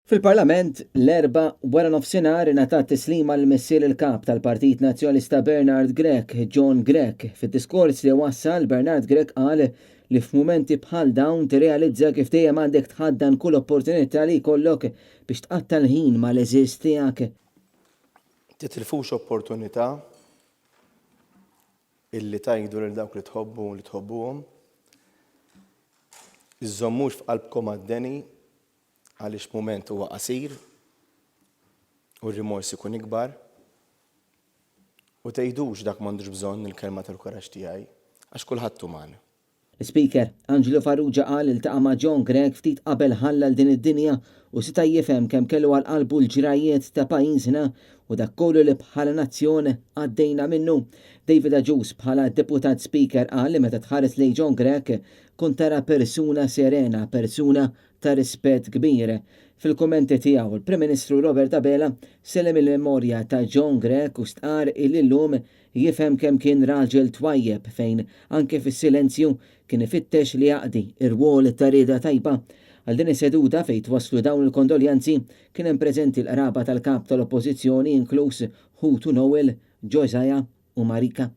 Fil-Parlament l-erba wara nofsinhar ingħatat tislima l-missier il-kap tal-Partit Nazzjonalista Bernard Grech, John Grech. Fid-diskors li wassal Bernard Grech qal li f'mumenti bħal dawn tirrealizza kif dejjem għandek tħaddan kull opportunità li jkollok biex tqatta' l-ħin mal-eżiż tiegħek. Titilfux opportunità illi tajdu lil dawk li tħobbu li tħobbuhom. Iżommux f'qalbkom għad-deni għaliex mument huwa qasir u r-rimors ikun ikbar u tgħidux dak m'għandux bżonn il-kelma tal-kuraġġ tiegħi għax kulħadd umana. L-Speaker Angelo Farrugia qal iltaqa' ma' John Grech ftit qabel ħallal din id-dinja u seta' jifhem kemm kellu għal qalbu l-ġrajiet ta' pajjiżna u dak kollu li bħala nazzjon għaddejna minnu. David Agius bħala deputat Speaker qal li meta tħares lejn John Grech kun tara persuna serena, persuna ta' rispett kbir. Fil-kummenti tiegħu il-Prim Ministru Robert Abela sellem il-memorja ta' John Grech u stqar illum jifhem kemm kien raġel twajjeb fejn anke fis-silenzju kien ifittex li jaqdi ir-rwol ta' rieda tajba. Għal din is-seduta fejn twasslu dawn il-kondoljanzi kien hemm preżenti l-qraba tal-kap tal-Oppożizzjoni inkluż Hutu Nowell, Josiah u Marika.